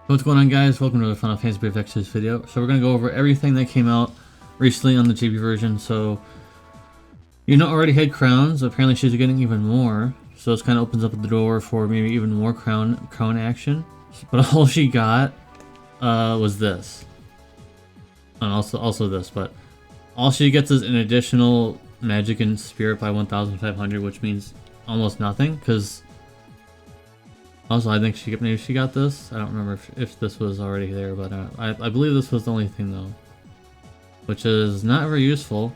What's going on, guys? Welcome to the Final Fantasy Brave Exodus video. So we're going to go over everything that came out recently on the GB version. So Yuna already had crowns. Apparently she's getting even more. So this kind of opens up the door for maybe even more crown action. But all she got was this. And also this. But all she gets is an additional magic and spirit by 1,500, which means almost nothing. Because also, I think maybe she got this. I don't remember if this was already there, but I believe this was the only thing though, which is not very useful,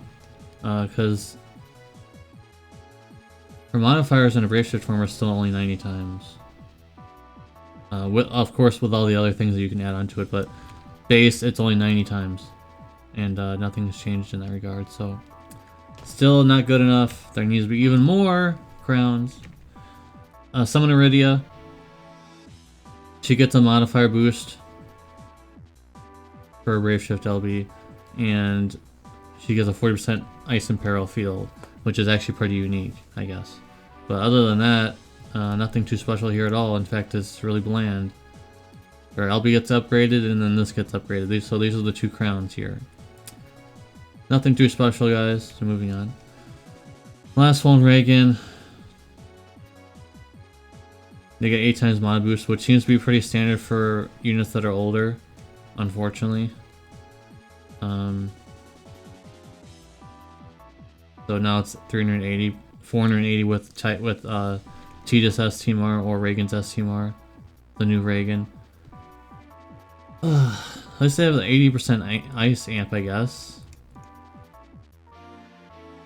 because her modifiers in a brave shift form are still only 90 times. Of course, with all the other things that you can add onto it, but base it's only 90 times, and nothing's changed in that regard. So still not good enough. There needs to be even more crowns. Summon Rydia. She gets a modifier boost for a Brave Shift LB, and she gets a 40% Ice and Peril field, which is actually pretty unique, I guess. But other than that, nothing too special here at all. In fact, it's really bland. Her LB gets upgraded, and then this gets upgraded. So these are the two crowns here. Nothing too special, guys. So moving on. Last one, Reagan. They get 8 times mod boost, which seems to be pretty standard for units that are older, unfortunately. So now it's 380, 480 with Tidus STMR or Reagan's STMR, the new Reagan. At least they have the 80% ice amp, I guess.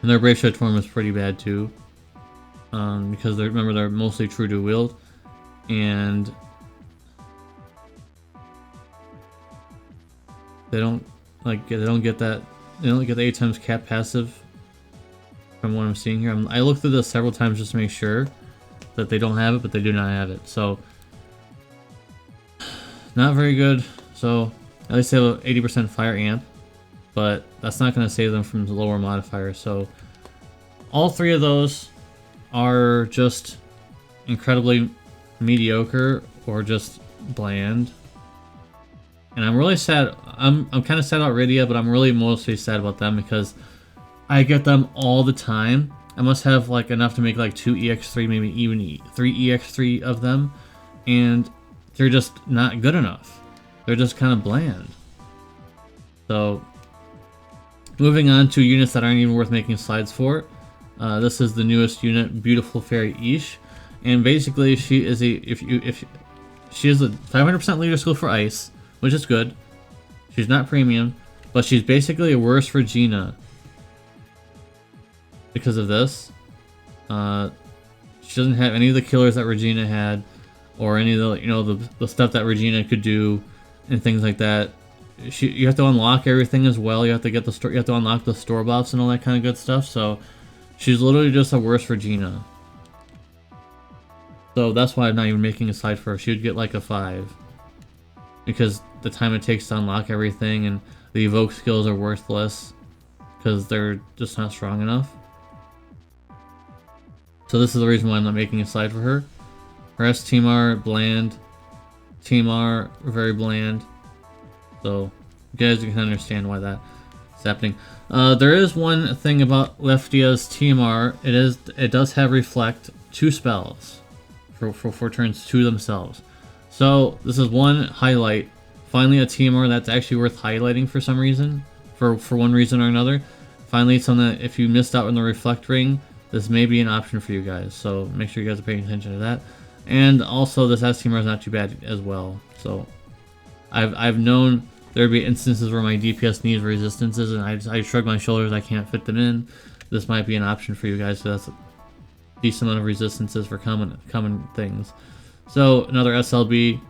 And their Brave Shift form is pretty bad too, because remember they're mostly true to wield. And they don't get the 8 times cap passive from what I'm seeing here. I looked through this several times just to make sure that they don't have it, but they do not have it. So not very good. So at least they have an 80% fire amp, but that's not going to save them from the lower modifiers. So all three of those are just incredibly mediocre or just bland, and I'm really sad. I'm kind of sad about Rydia, but I'm really mostly sad about them because I get them all the time. I must have like enough to make like 2 EX3, maybe even 3 EX3 of them, and they're just not good enough. They're just kind of bland. So moving on to units that aren't even worth making slides for. This is the newest unit, Beautiful Fairy Yshe. And basically, she is she is a 500% leader skill for ice, which is good. She's not premium, but she's basically a worse Regina because of this. She doesn't have any of the killers that Regina had, or any of the the stuff that Regina could do, and things like that. You have to unlock everything as well. You have to get the store. You have to unlock the store buffs and all that kind of good stuff. So she's literally just a worse Regina. So that's why I'm not even making a slide for her. She would get like a 5. Because the time it takes to unlock everything and the evoke skills are worthless. Because they're just not strong enough. So this is the reason why I'm not making a slide for her. Her STMR, bland. TMR, very bland. So you guys can understand why that is happening. There is one thing about Lefhtia's TMR. It does have reflect 2 spells. For turns to themselves. So this is one highlight. Finally a TMR that's actually worth highlighting for some reason. For one reason or another. Finally it's something that if you missed out on the reflect ring, this may be an option for you guys. So make sure you guys are paying attention to that. And also this STMR is not too bad as well. So I've known there'd be instances where my DPS needs resistances and I shrug my shoulders, I can't fit them in. This might be an option for you guys. So that's decent amount of resistances for common things. So another SLB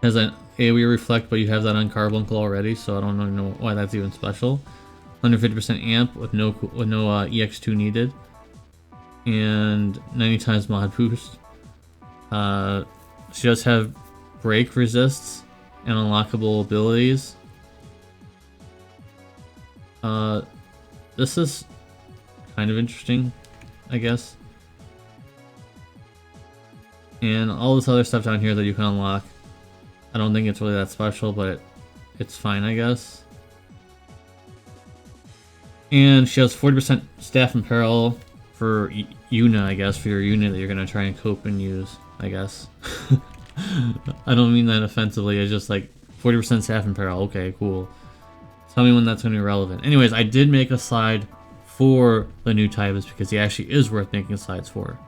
has an AoE reflect, but you have that on Carbuncle already, so I don't know why that's even special. 150% amp with no EX2 needed, and 90 times mod boost. She does have break resists and unlockable abilities. This is kind of interesting, I guess. And all this other stuff down here that you can unlock, I don't think it's really that special, but it's fine, I guess. And she has 40% staff in peril for Yuna, I guess, for your unit that you're going to try and cope and use, I guess. I don't mean that offensively, it's just like 40% staff in peril. Okay, cool. Tell me when that's going to be relevant. Anyways, I did make a slide for the new Taivas because he actually is worth making slides for.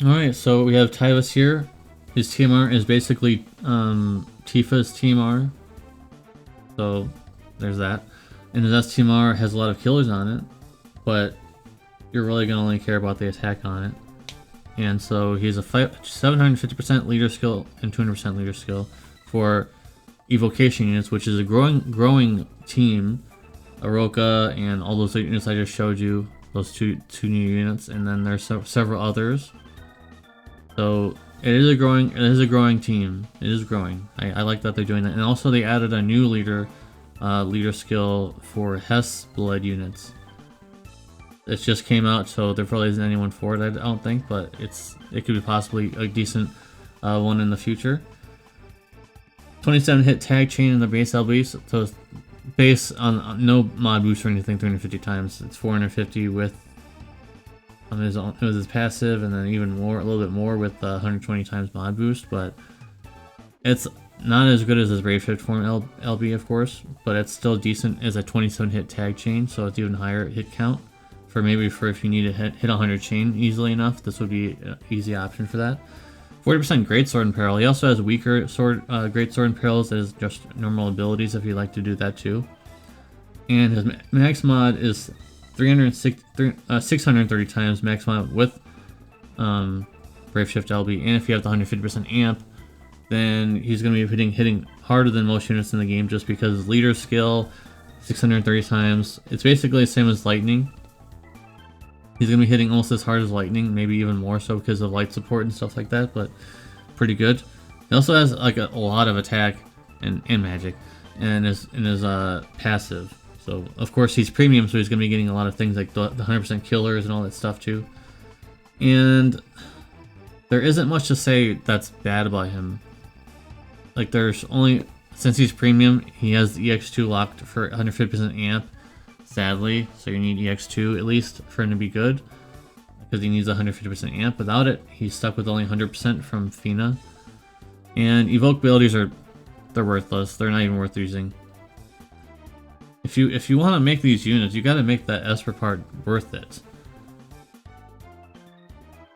Alright, so we have Taivas here. His TMR is basically Tifa's TMR. So there's that. And his STMR has a lot of killers on it, but you're really going to only care about the attack on it. And so he's a 750% leader skill and 200% leader skill for evocation units, which is a growing team. Aroka and all those units I just showed you, those two new units, and then there's several others. So it is a growing team. It is growing. I like that they're doing that. And also they added a new leader skill for Hess blood units. It just came out, so there probably isn't anyone for it, I don't think, but it could be possibly a decent one in the future. 27 hit tag chain in the base LB, so it's base on no mod boost or anything, 350 times. It's 450 with his passive, and then even more, a little bit more with 120 times mod boost, but it's not as good as his Brave Shift form LB, of course, but it's still decent as a 27 hit tag chain, so it's even higher hit count. For if you need to hit 100 chain easily enough, this would be an easy option for that. 40% Great Sword in Peril. He also has weaker Great Sword in Perils as just normal abilities if you'd like to do that too. And his max mod is 630 times max mod with Brave Shift LB, and if you have the 150% amp, then he's going to be hitting harder than most units in the game just because his leader skill, 630 times. It's basically the same as Lightning. He's going to be hitting almost as hard as Lightning, maybe even more so because of light support and stuff like that, but pretty good. He also has like a lot of attack and magic and his passive. So of course he's premium, so he's going to be getting a lot of things like the 100% killers and all that stuff too. And there isn't much to say that's bad about him. Like there's only, since he's premium, he has the EX2 locked for 150% amp. Sadly, so you need EX2 at least for him to be good, because he needs 150% amp. Without it, he's stuck with only 100% from Fina. And evoke abilities they're worthless. They're not even worth using. If you want to make these units, you got to make that Esper part worth it.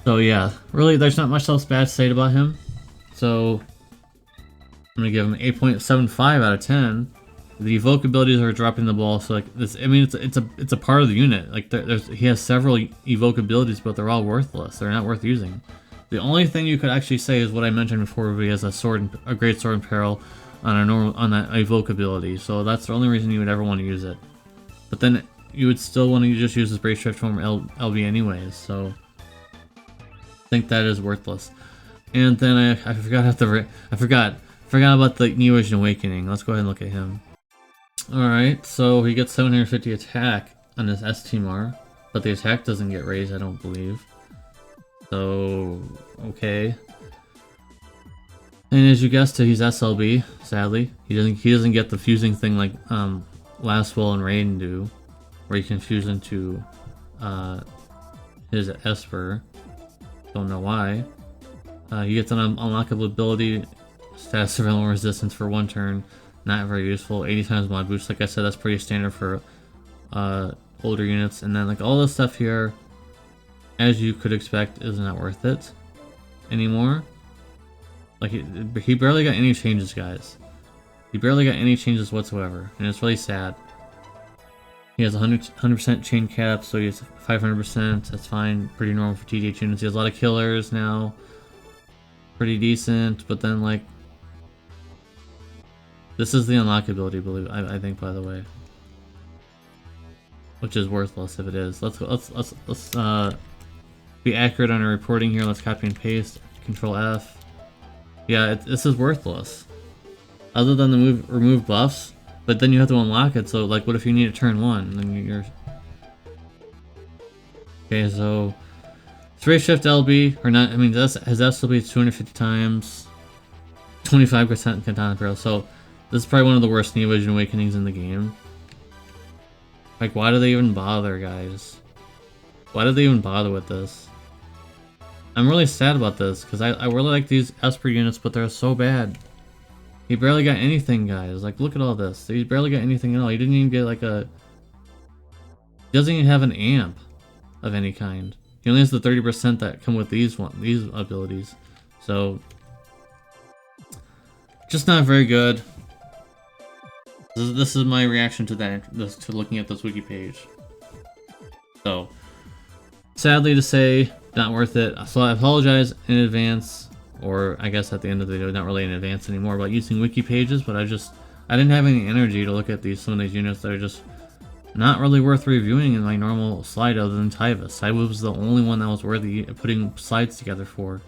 So yeah, really, there's not much else bad to say about him. So I'm gonna give him 8.75 out of 10. The evoke abilities are dropping the ball, so like this, I mean, it's a part of the unit. Like he has several evoke abilities, but they're all worthless. They're not worth using. The only thing you could actually say is what I mentioned before, where he has a great sword in peril on that evoke ability. So that's the only reason you would ever want to use it. But then you would still want to just use his Brave Shift form LB anyways. So I think that is worthless. And then I forgot about the New Age Awakening. Let's go ahead and look at him. Alright, so he gets 750 attack on his STMR, but the attack doesn't get raised, I don't believe. So, okay. And as you guessed it, he's SLB, sadly. He doesn't get the fusing thing like Lastwell and Reagan do, where you can fuse into his Esper. Don't know why. He gets an unlockable ability, status surveillance resistance for 1 turn. Not very useful. 80 times mod boost. Like I said, that's pretty standard for older units. And then like all this stuff here, as you could expect, is not worth it anymore. Like he barely got any changes, guys. He barely got any changes whatsoever, and it's really sad. He has 100% chain cap, so he has 500%. That's fine. Pretty normal for TDH units. He has a lot of killers now. Pretty decent, but then like. This is the unlockability, I think, by the way, which is worthless if it is. Let's be accurate on our reporting here. Let's copy and paste. Control F. Yeah, this is worthless. Other than the remove buffs, but then you have to unlock it. So like, what if you need to turn 1? Then you're okay. So 3 shift LB, or not, I mean, his SLB 250 times, 25% katana barrel, so this is probably one of the worst Neo Vision Awakenings in the game. Like, why do they even bother, guys? Why did they even bother with this? I'm really sad about this, because I really like these Esper units, but they're so bad. He barely got anything, guys. Like, look at all this. He barely got anything at all. He didn't even get, like, a... He doesn't even have an amp of any kind. He only has the 30% that come with these abilities. So... just not very good. This is my reaction to that, to looking at this wiki page. So... sadly to say, not worth it. So I apologize in advance, or I guess at the end of the video, not really in advance anymore, about using wiki pages, but I didn't have any energy to look at some of these units that are just not really worth reviewing in my normal slide other than Taivas. Taivas was the only one that was worthy of putting slides together for.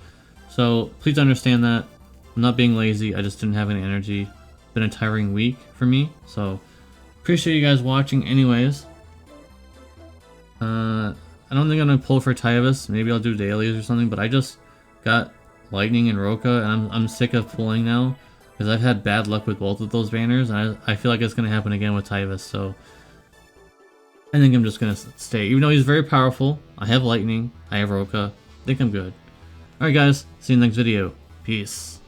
So please understand that. I'm not being lazy, I just didn't have any energy. It's been a tiring week for me, so appreciate you guys watching anyways. I don't think I'm gonna pull for Taivas. Maybe I'll do dailies or something, but I just got Lightning and Roka, and I'm sick of pulling now because I've had bad luck with both of those banners, and I feel like it's gonna happen again with Taivas. So I think I'm just gonna stay, even though he's very powerful. I have Lightning, I have Roka. I think I'm good. All right, guys. See you in the next video. Peace.